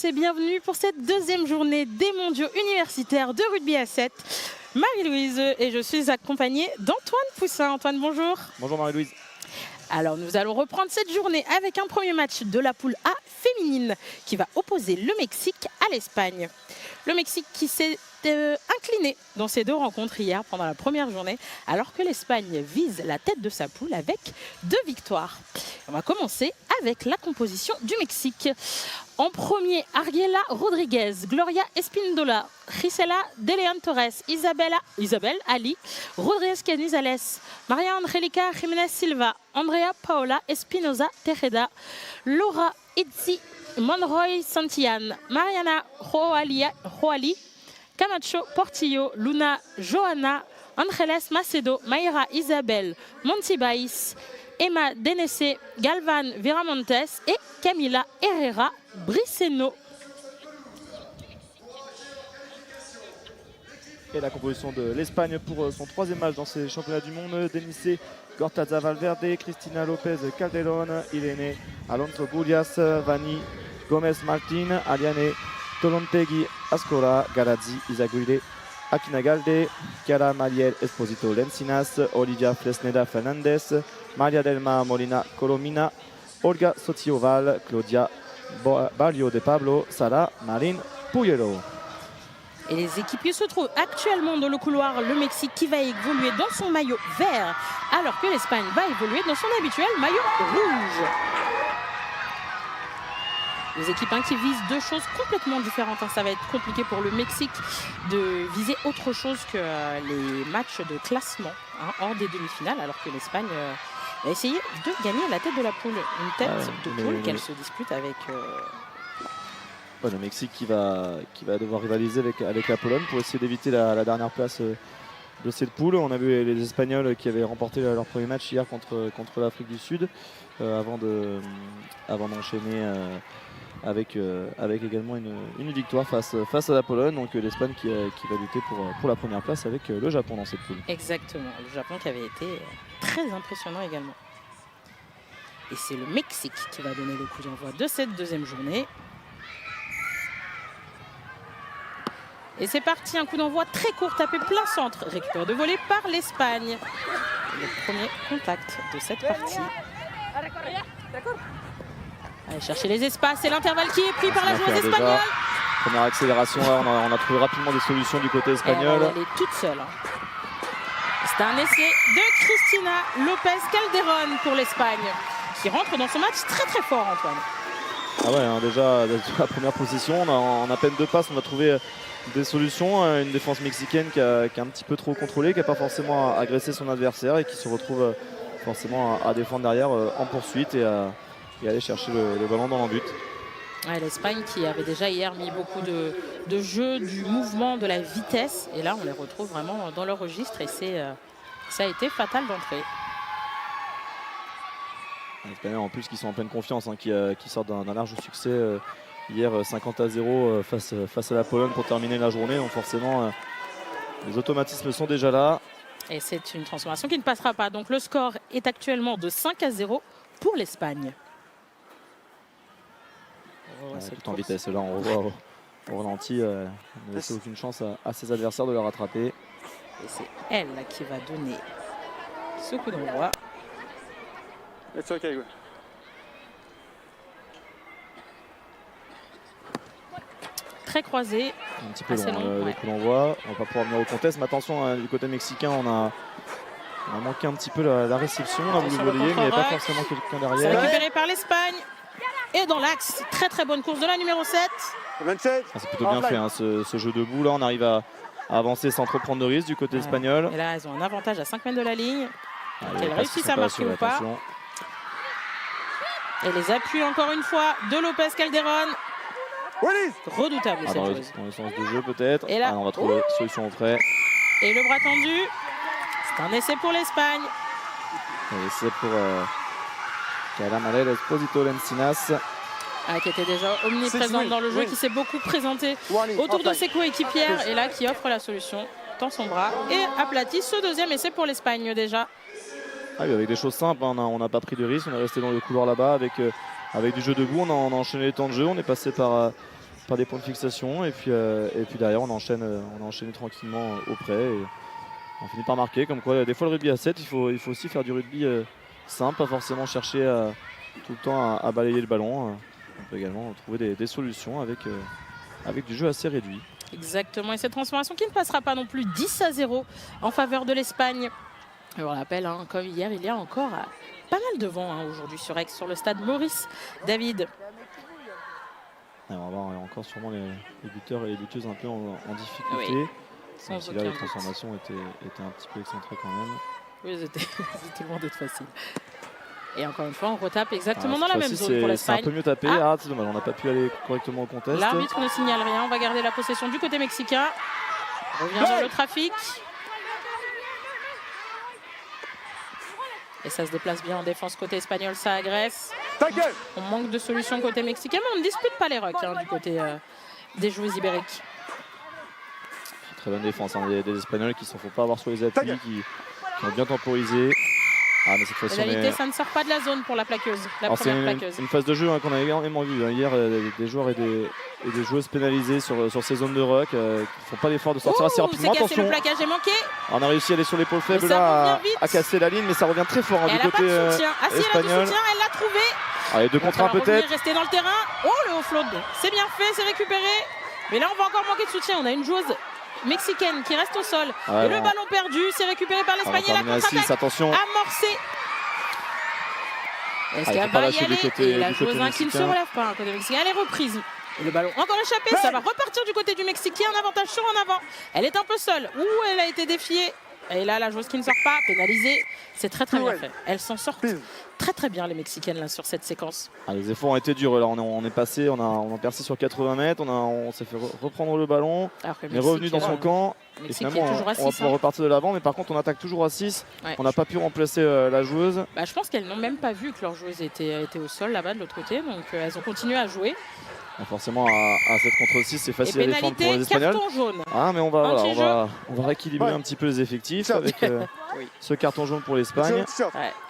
Et bienvenue pour cette deuxième journée des mondiaux universitaires de rugby à 7. Marie-Louise et je suis accompagnée d'Antoine Poussin. Antoine, bonjour. Bonjour Marie-Louise. Alors nous allons reprendre cette journée avec un premier match de la poule A féminine qui va opposer le Mexique à l'Espagne. Le Mexique qui s'est incliné dans ces deux rencontres hier pendant la première journée, alors que l'Espagne vise la tête de sa poule avec 2 victoires. On va commencer avec la composition du Mexique. En premier, Ariela Rodriguez, Gloria Espíndola, Gisela de León Torres, Isabel Ali, Rodríguez Canizales, María Angélica Jiménez Silva, Andrea Paola Espinosa Tejeda, Laura Itzi Monroy Santillan, Mariana Joali, Camacho Portillo, Luna Johanna, Ángeles Macedo, Mayra Isabel Montibais, Emma Denese, Galvan Viramontes et Camila Herrera Briceno. Et la composition de l'Espagne pour son troisième match dans ces championnats du monde. Denise Gortaza Valverde, Cristina López Calderón, Irene Alonso Gurias, Vani Gómez Martín, Aliane Tolontegui Ascora, Garazzi Izaguirre Akinagalde, Chiara Mariel Esposito Lencinas, Olivia Fresneda Fernández, María del Mar Molina Colomina, Olga Sotioval, Claudia Barrio de Pablo, Sara Marín Puyero. Et les équipiers se trouvent actuellement dans le couloir. Le Mexique qui va évoluer dans son maillot vert, alors que l'Espagne va évoluer dans son habituel maillot rouge. Les équipes qui visent deux choses complètement différentes. Ça va être compliqué pour le Mexique de viser autre chose que les matchs de classement hors des demi-finales, alors que l'Espagne va essayer de gagner la tête de la poule. Une tête de poule qu'elle se dispute avec... Le Mexique qui va devoir rivaliser avec la Pologne pour essayer d'éviter la dernière place de cette poule. On a vu les Espagnols qui avaient remporté leur premier match hier contre l'Afrique du Sud avant d'enchaîner avec également une victoire face à la Pologne. Donc l'Espagne qui va lutter pour la première place avec le Japon dans cette poule. Exactement, le Japon qui avait été très impressionnant également. Et c'est le Mexique qui va donner le coup d'envoi de cette deuxième journée. Et c'est parti, un coup d'envoi très court, tapé plein centre, récupéré de volée par l'Espagne. Le premier contact de cette partie. Allez chercher les espaces, et l'intervalle qui est pris par la joueuse espagnole. Première accélération, là, on a trouvé rapidement des solutions du côté espagnol. Elle est toute seule. C'est un essai de Cristina López Calderón pour l'Espagne, qui rentre dans son match très très fort, Antoine. Ah ouais, déjà la première possession, en à peine 2 passes, on a trouvé des solutions. Une défense mexicaine qui a un petit peu trop contrôlé, qui n'a pas forcément agressé son adversaire et qui se retrouve forcément à défendre derrière en poursuite et aller chercher le ballon dans le but. Ouais, l'Espagne qui avait déjà hier mis beaucoup de jeu, du mouvement, de la vitesse. Et là, on les retrouve vraiment dans leur registre et ça a été fatal d'entrée. Les Espagnols en plus qui sont en pleine confiance, qui sortent d'un large succès hier 50-0 face à la Pologne pour terminer la journée. Donc forcément, les automatismes sont déjà là. Et c'est une transformation qui ne passera pas. Donc le score est actuellement de 5-0 pour l'Espagne. Tout en vitesse, là on revoit au ralenti, ne laisse aucune chance à ses adversaires de le rattraper. Et c'est elle qui va donner ce coup d'envoi. It's okay. Très croisé. Un petit peu long, le coup d'envoi. On va pas pouvoir venir au contest, mais attention, du côté mexicain, on a manqué un petit peu la réception. On a voulu relayer, mais il n'y avait pas forcément quelqu'un derrière. C'est récupéré par l'Espagne. Et dans l'axe, très très bonne course de la numéro 7. C'est plutôt bien fait, ce jeu debout. Là, on arrive à avancer sans trop prendre de risque du côté espagnol. Et là, elles ont un avantage à 5 mètres de la ligne. Elles réussissent à marquer ou pas. Et les appuis encore une fois de López Calderón. Redoutable cette joueuse. Dans le sens de jeu peut-être. Et là, on va trouver solution auprès. Et le bras tendu. C'est un essai pour l'Espagne. Un essai pour Chiara Mariel Esposito Lencinas. Qui était déjà omniprésente dans le jeu, qui s'est beaucoup présentée autour de ses coéquipières. Et là, qui offre la solution. Tend son bras et aplatit ce deuxième essai pour l'Espagne déjà. Avec des choses simples, on n'a pas pris de risque, on est resté dans le couloir là-bas avec du jeu debout, on a enchaîné les temps de jeu, on est passé par par des points de fixation. Et puis derrière, on a enchaîné tranquillement auprès. Et on finit par marquer. Comme quoi, des fois, le rugby à 7, il faut aussi faire du rugby simple, pas forcément chercher tout le temps à balayer le ballon. On peut également trouver des solutions avec du jeu assez réduit. Exactement, et cette transformation qui ne passera pas non plus 10-0 en faveur de l'Espagne. On rappelle, hein, comme hier, il y a encore pas mal de vent aujourd'hui sur Aix, sur le stade Maurice David. Alors, on va voir encore sûrement les buteurs et les buteuses un peu en difficulté. Oui, sans Là, aucun les doute. transformations étaient un petit peu excentrées quand même. Oui, c'était loin d'être facile. Et encore une fois, on retape exactement dans Cette la même fois-ci, zone pour c'est un l'Espagne. peu mieux tapé. C'est dommage, on n'a pas pu aller correctement au contest. L'arbitre ne signale rien, on va garder la possession du côté mexicain. On revient dans le trafic. Et ça se déplace bien en défense côté espagnol, ça agresse. On manque de solutions côté mexicain, mais on ne dispute pas les rucks du côté des joueuses ibériques. Très bonne défense, des Espagnols qui ne s'en font pas avoir sur les appuis, qui ont bien temporisé. Ah, mais cette fois-ci, Pénalité, ça ne sort pas de la zone pour la plaqueuse, la première plaqueuse. Une phase de jeu qu'on a énormément vu hier, des joueurs et des joueuses pénalisés sur ces zones de ruck qui ne font pas l'effort de sortir assez rapidement. Attention, le plaquage est manqué. On a réussi à aller sur l'épaule faible là, à casser la ligne, mais ça revient très fort du côté espagnol. Si elle a du soutien, elle l'a trouvé. Allez, 2 contre 1 peut-être. Rester dans le terrain. Oh, le offload, c'est bien fait, c'est récupéré. Mais là, on va encore manquer de soutien. On a une joueuse mexicaine qui reste au sol. Et le ballon perdu, c'est récupéré par l'Espagne. La contre-attaque amorcée. Est-ce qu'elle va y aller? Et la joueuse qui ne se relève pas côté mexicain. Elle est reprise. Et le ballon encore échappé. Ça va repartir du côté du Mexicain. Un avantage sur en avant. Elle est un peu seule. Elle a été défiée. Et là, la joueuse qui ne sort pas, pénalisée. C'est très bien fait. Elles s'en sortent très bien, les Mexicaines, là, sur cette séquence. Les efforts ont été durs. Là, on est passé, on a percé sur 80 mètres. On s'est fait reprendre le ballon. On est revenu dans son camp. Et finalement, on va pouvoir repartir de l'avant. Mais par contre, on attaque toujours à 6. On n'a pas pu remplacer la joueuse. Je pense qu'elles n'ont même pas vu que leur joueuse était au sol là-bas de l'autre côté. Donc, elles ont continué à jouer. Forcément, à 7 contre 6, c'est facile à défendre pour les Espagnols. Carton jaune. Mais on va rééquilibrer un petit peu les effectifs avec ce carton jaune pour l'Espagne.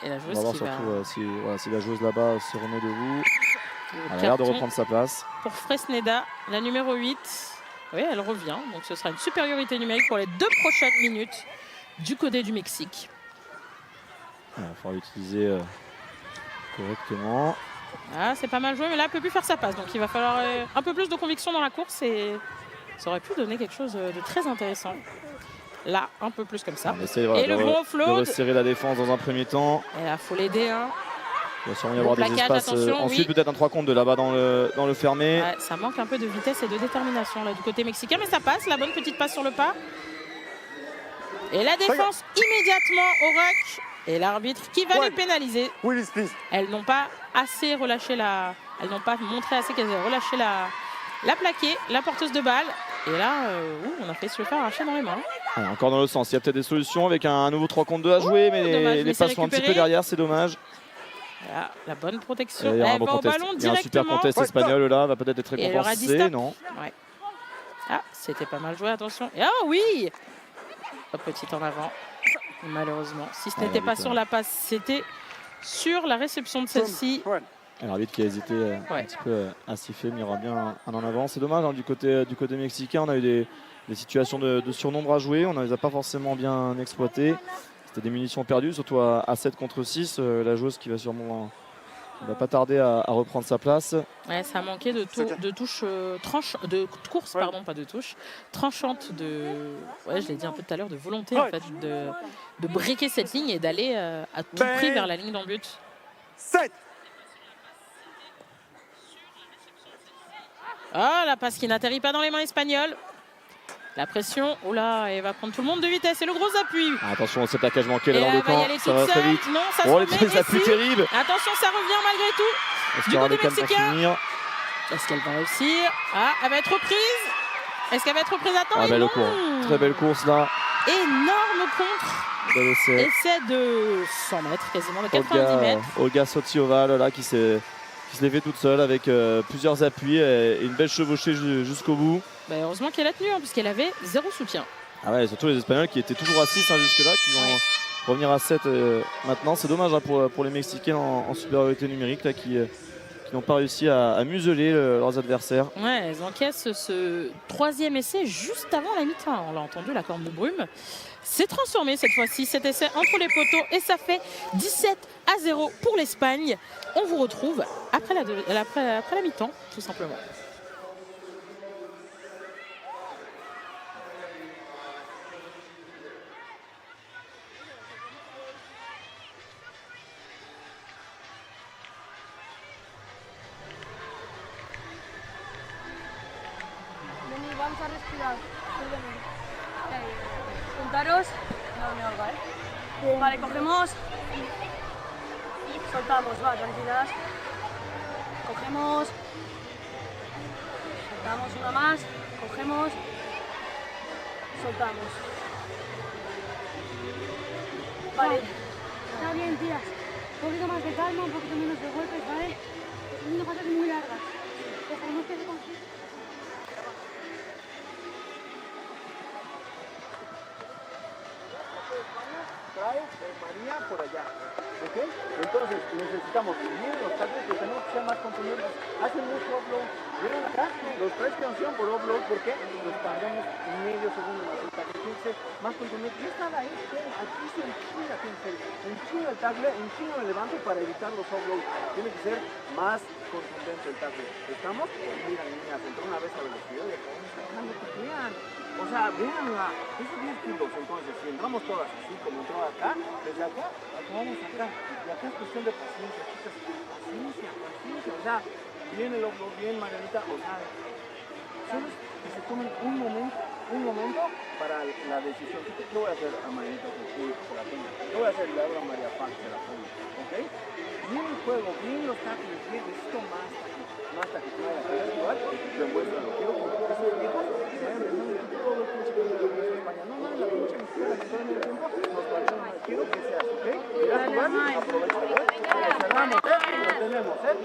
Et la joueuse on va voir surtout si la joueuse là-bas se remet debout. Elle a l'air de reprendre sa place. Pour Fresneda, la numéro 8. Oui, elle revient. Donc ce sera une supériorité numérique pour les 2 prochaines minutes du côté du Mexique. Il va falloir l'utiliser correctement. C'est pas mal joué, mais là, elle ne peut plus faire sa passe. Donc il va falloir un peu plus de conviction dans la course et ça aurait pu donner quelque chose de très intéressant. Là, un peu plus comme ça. Et le bon offload. De resserrer la défense dans un premier temps. Et là, il faut l'aider. Il va sûrement y avoir des espaces. Ensuite, peut-être un 3 contre de là-bas dans le fermé. Ça manque un peu de vitesse et de détermination là, du côté mexicain, mais ça passe. La bonne petite passe sur le pas. Et la défense immédiatement au ruck. Et l'arbitre qui va les pénaliser. Elles n'ont pas assez relâché Elles n'ont pas montré assez qu'elles aient relâché la plaquée, la porteuse de balle. Et là, on a fait se le faire arracher dans les mains. Encore dans le sens. Il y a peut-être des solutions avec un nouveau 3 contre 2 à jouer, mais les passes sont un petit peu derrière, c'est dommage. Là, la bonne protection. Elle va au ballon directement. Il y a un super contest espagnol là, va peut-être être récompensé. Non. C'était pas mal joué, attention. Et oui, petite en avant. Malheureusement, si ce n'était pas sur la passe, c'était sur la réception de celle-ci. L'arbitre qui a hésité un petit peu à siffler, mais il y aura bien un en avant. C'est dommage, du côté mexicain, on a eu des situations de surnombre à jouer, on ne les a pas forcément bien exploitées. C'était des munitions perdues, surtout à 7 contre 6. La joueuse qui va sûrement va pas tarder à reprendre sa place. Ça a manqué de touches course, pardon, pas de touches tranchantes, je l'ai dit un peu tout à l'heure, de volonté en fait, de briquer cette ligne et d'aller à tout prix vers la ligne d'en but. 7. La passe qui n'atterrit pas dans les mains espagnoles. La pression, elle va prendre tout le monde de vitesse et le gros appui. Attention, c'est plaquage manqué là dans le camp, ça va très vite. Non, ça se les appuis terribles. Attention, ça revient malgré tout. Est-ce qu'il y aura des cannes pour finir? Est-ce qu'elle va réussir? Elle va être reprise. Est-ce qu'elle va être reprise à temps? Belle course. Très belle course là. Énorme contre. Essai de 100 mètres, quasiment de 90 mètres. Olga Sotiova là qui se l'est fait toute seule avec plusieurs appuis et une belle chevauchée jusqu'au bout. Heureusement qu'elle a tenu, puisqu'elle avait 0 soutien. Surtout les Espagnols qui étaient toujours à 6 jusque-là, qui vont revenir à 7 maintenant. C'est dommage pour les Mexicains en supériorité numérique là, qui qui n'ont pas réussi à museler leurs adversaires. Ouais, elles encaissent ce troisième essai juste avant la mi-temps. On l'a entendu, la corne de brume s'est transformée cette fois-ci, cet essai entre les poteaux, et ça fait 17-0 pour l'Espagne. On vous retrouve après la mi-temps, tout simplement. Vamos a respirar. Juntaros. No, mejor, ¿vale? Vale, cogemos. Soltamos, va, tranquilas. Cogemos. Soltamos una más. Cogemos. Soltamos. Vale. Está bien, tías. Un poquito más de calma, un poquito menos de golpes, ¿vale? Están haciendo patas muy largas. Dejamos que se consiga. Trae María por allá, ¿ok? Entonces necesitamos unir los tackles que tenemos que ser más contundentes. Hacen mucho offload. ¿Vieron acá? Los tres que hacían por offload, ¿por qué? Los tardamos medio segundo más. El tackle tiene que ser más contundente. Y están ahí, aquí se enchinga, enchinga el tackle, enchinga el levante para evitar los offloads. Tiene que ser más contundente el tackle. ¿Estamos? Mira, niñas, entró una vez a velocidad de lo que quieran. O sea, véanla, esos 10 kilos, entonces, si entramos todas así como entró acá, desde acá, acabamos acá. Y acá es cuestión de paciencia, chicas, paciencia. O sea, viene el offload, bien, Marianita, o sea, solo es que se tomen un momento para la decisión. Yo voy a hacer a Marianita que se la ponga. Yo voy a hacer la a María Paz que se la ponga, ¿ok? Bien el juego, bien los tackles, bien, necesito más tackles, que vaya a hacer igual, demuéstralo. Quiero que esos viejos vayan pensando en todo el pinche que de España. No mames, la pinche mexicana que todo en el tiempo nos parece mal. Quiero que sea, ¿ok? Ya jugar, aprovecha, ¿eh? Cerramos, ¿eh? Lo tenemos, ¿eh?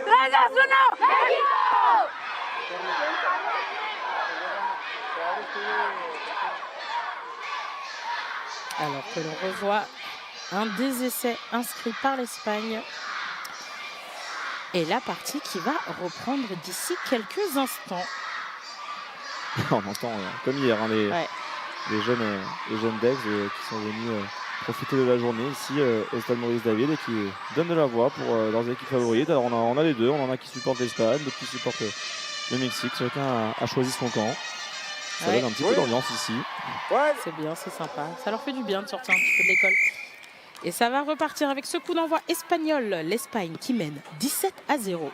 Venga, ¡3, 2, 1! ¡México! Alors que l'on revoit un des essais inscrits par l'Espagne. Et la partie qui va reprendre d'ici quelques instants. On entend, comme hier, hein, les jeunes d'Aix qui sont venus profiter de la journée ici au stade Maurice David et qui donnent de la voix pour leurs équipes favorites. Alors on a les deux, on en a qui supportent l'Espagne, d'autres qui supportent le Mexique. Chacun a choisi son camp. Ça donne un petit peu d'ambiance ici. C'est bien, c'est sympa. Ça leur fait du bien de sortir un petit peu de l'école. Et ça va repartir avec ce coup d'envoi espagnol. L'Espagne qui mène 17-0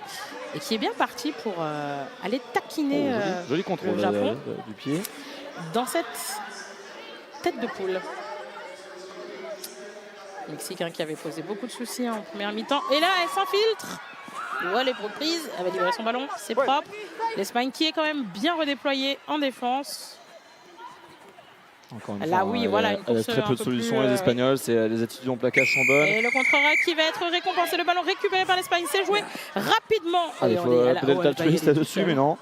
et qui est bien parti pour aller taquiner joli contrôle le Japon du pied. Dans cette tête de poule. Le Mexique qui avait posé beaucoup de soucis en première mi-temps. Et là, elle s'infiltre. Ouais, elle est reprise. Elle va libérer son ballon. C'est propre. L'Espagne qui est quand même bien redéployée en défense. Encore une là, fois, oui, voilà, une elle a course très peu de solutions, les Espagnols. Les attitudes en plaquage sont bonnes. Et le contre-rack qui va être récompensé. Le ballon récupéré par l'Espagne. C'est joué rapidement. Il faut peut-être le twist là-dessus, mais non.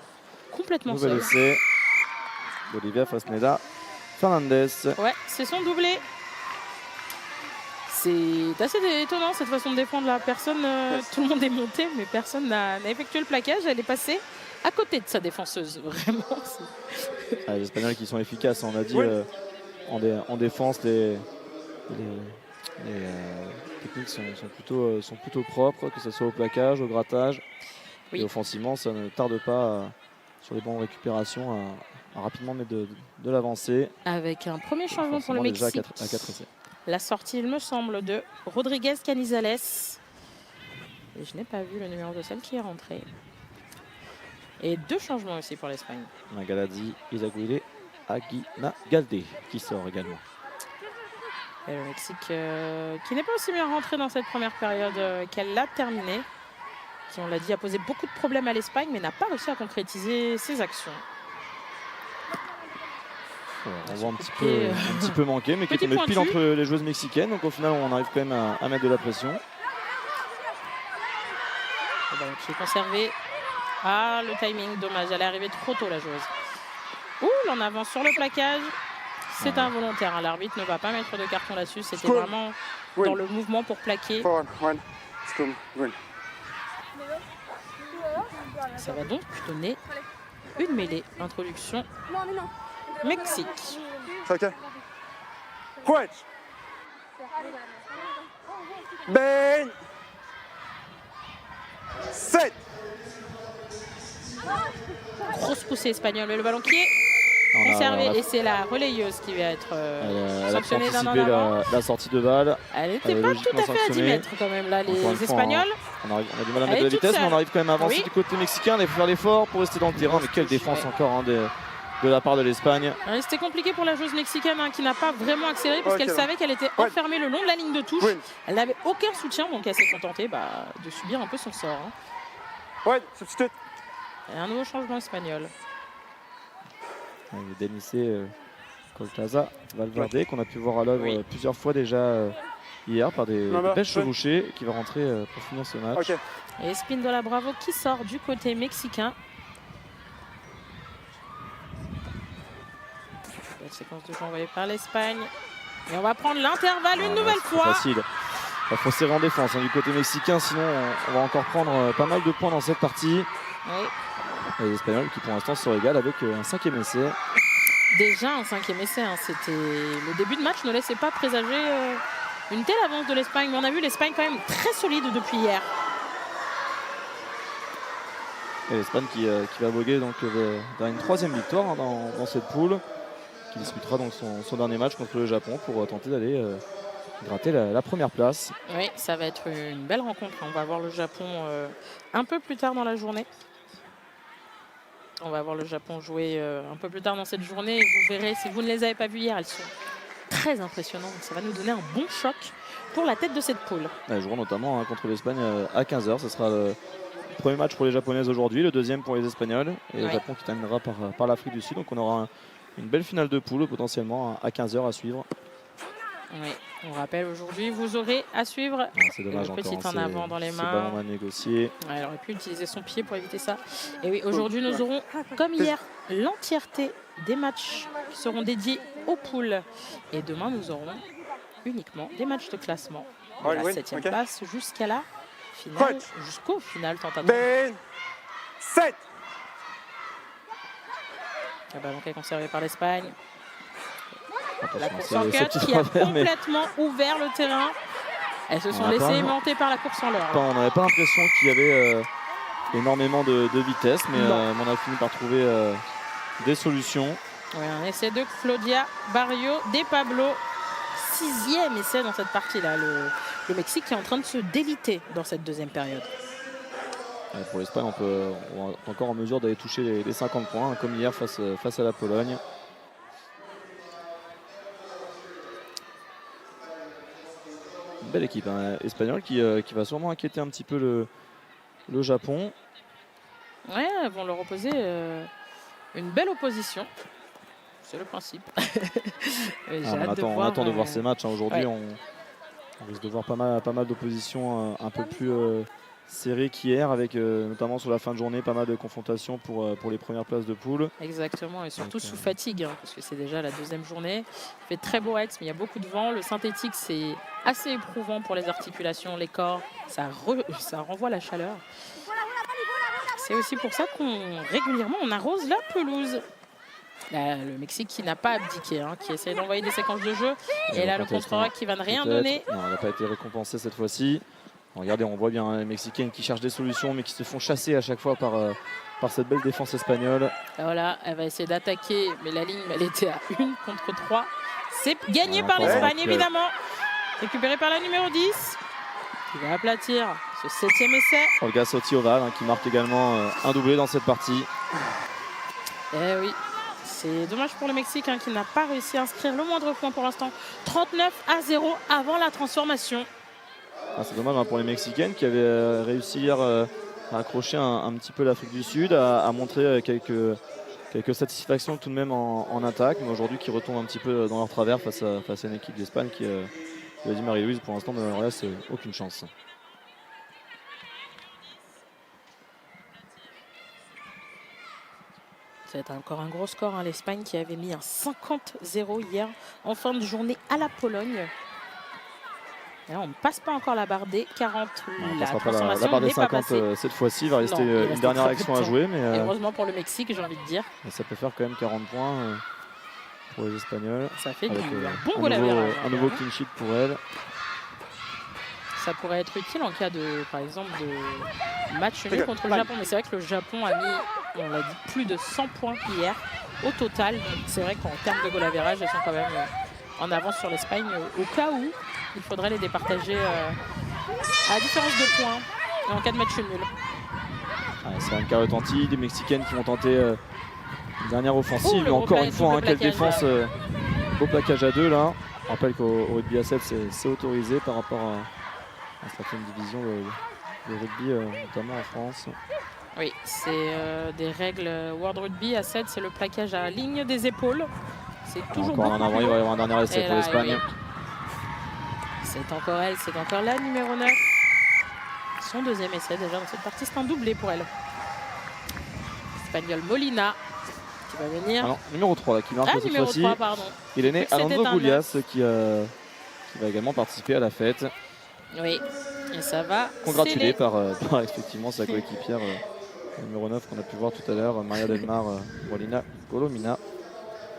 Complètement seul. Laisser Olivia Fresneda Fernandez. Ouais, c'est son doublé. C'est assez étonnant cette façon de défendre là. Personne, tout le monde est monté, mais personne n'a effectué le plaquage. Elle est passée à côté de sa défenseuse, vraiment. Les Espagnols qui sont efficaces, on a dit en défense, les techniques sont plutôt propres, que ce soit au plaquage, au grattage. Et offensivement, ça ne tarde pas sur les bonnes récupérations à rapidement mettre de l'avancée. Avec un premier changement pour le Mexique. Déjà à 4 essais. La sortie, il me semble, de Rodriguez Canizales. Et je n'ai pas vu le numéro de celle qui est rentrée. Et 2 changements aussi pour l'Espagne. Magaladi, Isaguirre, Aguina Galde qui sort également. Et le Mexique qui n'est pas aussi bien rentré dans cette première période qu'elle l'a terminée. Qui, on l'a dit, a posé beaucoup de problèmes à l'Espagne, mais n'a pas réussi à concrétiser ses actions. On voit un petit peu manqué, mais qui est tombé pile entre les joueuses mexicaines. Donc au final, on arrive quand même à mettre de la pression. Le ballon qui est conservé. Ah, le timing, dommage. Elle est arrivée trop tôt, la joueuse. Ouh, en avance sur le plaquage. C'est involontaire. L'arbitre ne va pas mettre de carton là-dessus. C'était vraiment dans le mouvement pour plaquer. Scum. Green. Ça va donc donner une mêlée. Introduction Mexique. It's okay. Quiet. Bang. Set. Grosse poussée espagnole, mais le ballon qui est On a- conservé. on a- Et c'est la relayeuse qui va être Elle a sanctionnée d'un an anticipé avant. la sortie de balle. Elle n'était Elle est pas tout logiquement à fait à 10 sanctionnée. mètres quand même là, Encore une les fois, Espagnols. On a du mal à Elle mettre de est toute vitesse, mais seule. on arrive quand même à avancer Oui. du côté mexicain. Il faut faire l'effort pour rester dans le terrain. Mais quelle défense Ouais. encore de la part de l'Espagne. C'était compliqué pour la joueuse mexicaine qui n'a pas vraiment accéléré parce Ok, qu'elle là. savait qu'elle était enfermée le long de la ligne de touche. Green. Elle n'avait aucun soutien, donc elle s'est contentée de subir un peu son sort. White. Substitute. Et un nouveau changement espagnol. Denissé Cortázar Valverde, qu'on a pu voir à l'œuvre Oui. plusieurs fois déjà hier par des Non, bah, belles ouais. chevauchées qui va rentrer pour finir ce match. Ok. Et Espíndola Bravo qui sort du côté mexicain. Belle séquence de jeu envoyée par l'Espagne. Et on va prendre l'intervalle une nouvelle C'est fois. facile. Il faut serrer en défense du côté mexicain, sinon on va encore prendre pas mal de points dans cette partie. Oui. Et les Espagnols qui pour l'instant se régalent avec un 5e essai. Déjà un 5e essai, c'était le début de match ne laissait pas présager une telle avance de l'Espagne. Mais on a vu l'Espagne quand même très solide depuis hier. Et l'Espagne qui va voguer donc vers une 3e victoire dans cette poule, qui disputera donc son dernier match contre le Japon pour tenter d'aller gratter la première place. Oui, ça va être une belle rencontre. On va voir le Japon un peu plus tard dans la journée. On va voir le Japon jouer un peu plus tard dans cette journée. Et vous verrez, si vous ne les avez pas vus hier, elles sont très impressionnantes. Donc ça va nous donner un bon choc pour la tête de cette poule. Elles joueront notamment contre l'Espagne à 15h. Ce sera le premier match pour les Japonaises aujourd'hui, le deuxième pour les Espagnols. Et le Ouais. Japon qui terminera par l'Afrique du Sud. Donc on aura une belle finale de poule potentiellement à 15h à suivre. Oui, on rappelle aujourd'hui, vous aurez à suivre. Ah, c'est dommage Le encore. petit en avant dans les Ce mains. ballon à négocier. Ouais, elle aurait pu utiliser son pied pour éviter ça. Et oui, aujourd'hui, nous aurons, comme hier, l'entièreté des matchs qui seront dédiés aux poules. Et demain, nous aurons uniquement des matchs de classement. De Ouais, la oui, 7e ok. place jusqu'à la finale, Coach. jusqu'au final tant attendu. Bang. Set. Le ballon qui est conservé par l'Espagne. La Attention, course c'est en ce cut petit qui a travers, mais complètement ouvert le terrain. Elles se sont On a laissées pas- aimanter par la course en l'air. on n'avait pas l'impression qu'il y avait énormément de vitesse, mais Non. on a fini par trouver des solutions. Ouais, un essai de Claudia Barrio de Pablo. 6e essai dans cette partie-là. Le Mexique qui est en train de se déliter dans cette deuxième période. Pour l'Espagne, on est encore en mesure d'aller toucher les 50 points, comme hier face à la Pologne. Une belle équipe espagnole qui va sûrement inquiéter un petit peu le Japon. Ouais, elles vont leur opposer une belle opposition. C'est le principe. Mais j'ai hâte On attend de voir ces matchs. Aujourd'hui, ouais. on risque de voir pas mal d'oppositions un peu plus serrées qu'hier, avec notamment sur la fin de journée pas mal de confrontations pour les premières places de poule. Exactement, et surtout Donc, sous fatigue, parce que c'est déjà la deuxième journée. Il fait très beau Aix, mais il y a beaucoup de vent. Le synthétique, c'est assez éprouvant pour les articulations, les corps. Ça renvoie la chaleur. C'est aussi pour ça régulièrement on arrose la pelouse. Là, le Mexique qui n'a pas abdiqué, qui essaie d'envoyer des séquences de jeu. Et là, le contre-rack qui va ne rien Peut-être. donner. Non, elle n'a pas été récompensée cette fois-ci. Regardez, on voit bien les Mexicaines qui cherchent des solutions, mais qui se font chasser à chaque fois par cette belle défense espagnole. Voilà, elle va essayer d'attaquer, mais la ligne, elle était à 1 contre 3. C'est gagné par encore l'Espagne, récupéré. évidemment. Récupéré par la numéro 10, qui va aplatir ce 7e essai. Olga Sotioval qui marque également un doublé dans cette partie. Eh oui, c'est dommage pour le Mexique qui n'a pas réussi à inscrire le moindre point pour l'instant. 39-0 avant la transformation. C'est dommage pour les Mexicaines qui avaient réussi hier à accrocher un petit peu l'Afrique du Sud, à montrer quelques satisfactions tout de même en attaque, mais aujourd'hui qui retombent un petit peu dans leur travers face à une équipe d'Espagne qui a dit Marie-Louise pour l'instant ne leur laisse aucune chance. C'est encore un gros score, l'Espagne qui avait mis un 50-0 hier en fin de journée à la Pologne. Et là, on ne passe pas encore la barre des 40. On La passera pas la transformation barre des n'est pas 50 passée. cette fois-ci. Il va rester Non, il une reste dernière très peu de action à temps. jouer, mais Et heureusement pour le Mexique, j'ai envie de dire. ça peut faire quand même 40 points pour les Espagnols. Ça fait Avec un bon goal un average. nouveau clean sheet pour elle. Ça pourrait être utile en cas de, par exemple, de match nul contre le Japon. Mais c'est vrai que le Japon a mis, on l'a dit, plus de 100 points hier au total. Donc c'est vrai qu'en termes de goal average, elles sont quand même en avance sur l'Espagne. Au cas où, il faudrait les départager à différence de points en cas de match nul. C'est un cas retenti. Des Mexicaines qui vont tenter une dernière offensive. le Mais encore une fois, quelle plaquage, défense. Beau plaquage à 2 là. On rappelle qu'au rugby à 7, c'est autorisé par rapport à certaines divisions de rugby, notamment en France. Oui, c'est des règles World Rugby à 7, c'est le plaquage à ligne des épaules. C'est toujours Encore un avant, il va y avoir un dernier essai Et pour là, l'Espagne. oui. C'est encore elle, c'est encore la numéro 9. Son deuxième essai déjà dans cette partie, c'est un doublé pour elle. Espagnol Molina qui va venir. Ah non, numéro 3 là, qui marque cette numéro fois-ci. 3, pardon. Il est né C'était Alonso un Goulias qui va également participer à la fête. Oui, et ça va Congratulé sceller. par effectivement sa coéquipière numéro 9 qu'on a pu voir tout à l'heure, Maria Del Mar Molina Colomina.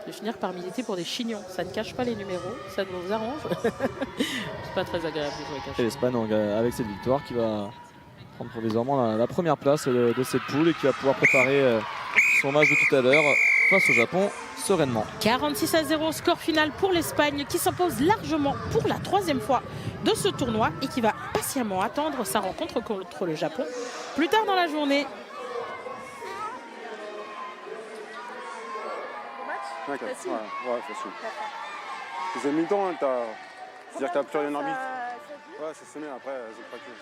De finir par militer pour des chignons. Ça ne cache pas les numéros, ça nous arrange. C'est pas très agréable de jouer Et caché. l'Espagne avec cette victoire qui va prendre provisoirement la première place de cette poule et qui va pouvoir préparer son match de tout à l'heure face au Japon sereinement. 46-0, score final pour l'Espagne qui s'impose largement pour la troisième fois de ce tournoi et qui va patiemment attendre sa rencontre contre le Japon plus tard dans la journée. Ok, ouais, facile. Deuxième mi-temps, c'est-à-dire que t'as plus rien d'arbitre. Ouais, c'est sonné, après, j'ai craqué.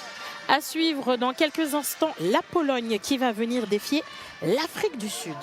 À suivre dans quelques instants, la Pologne qui va venir défier l'Afrique du Sud.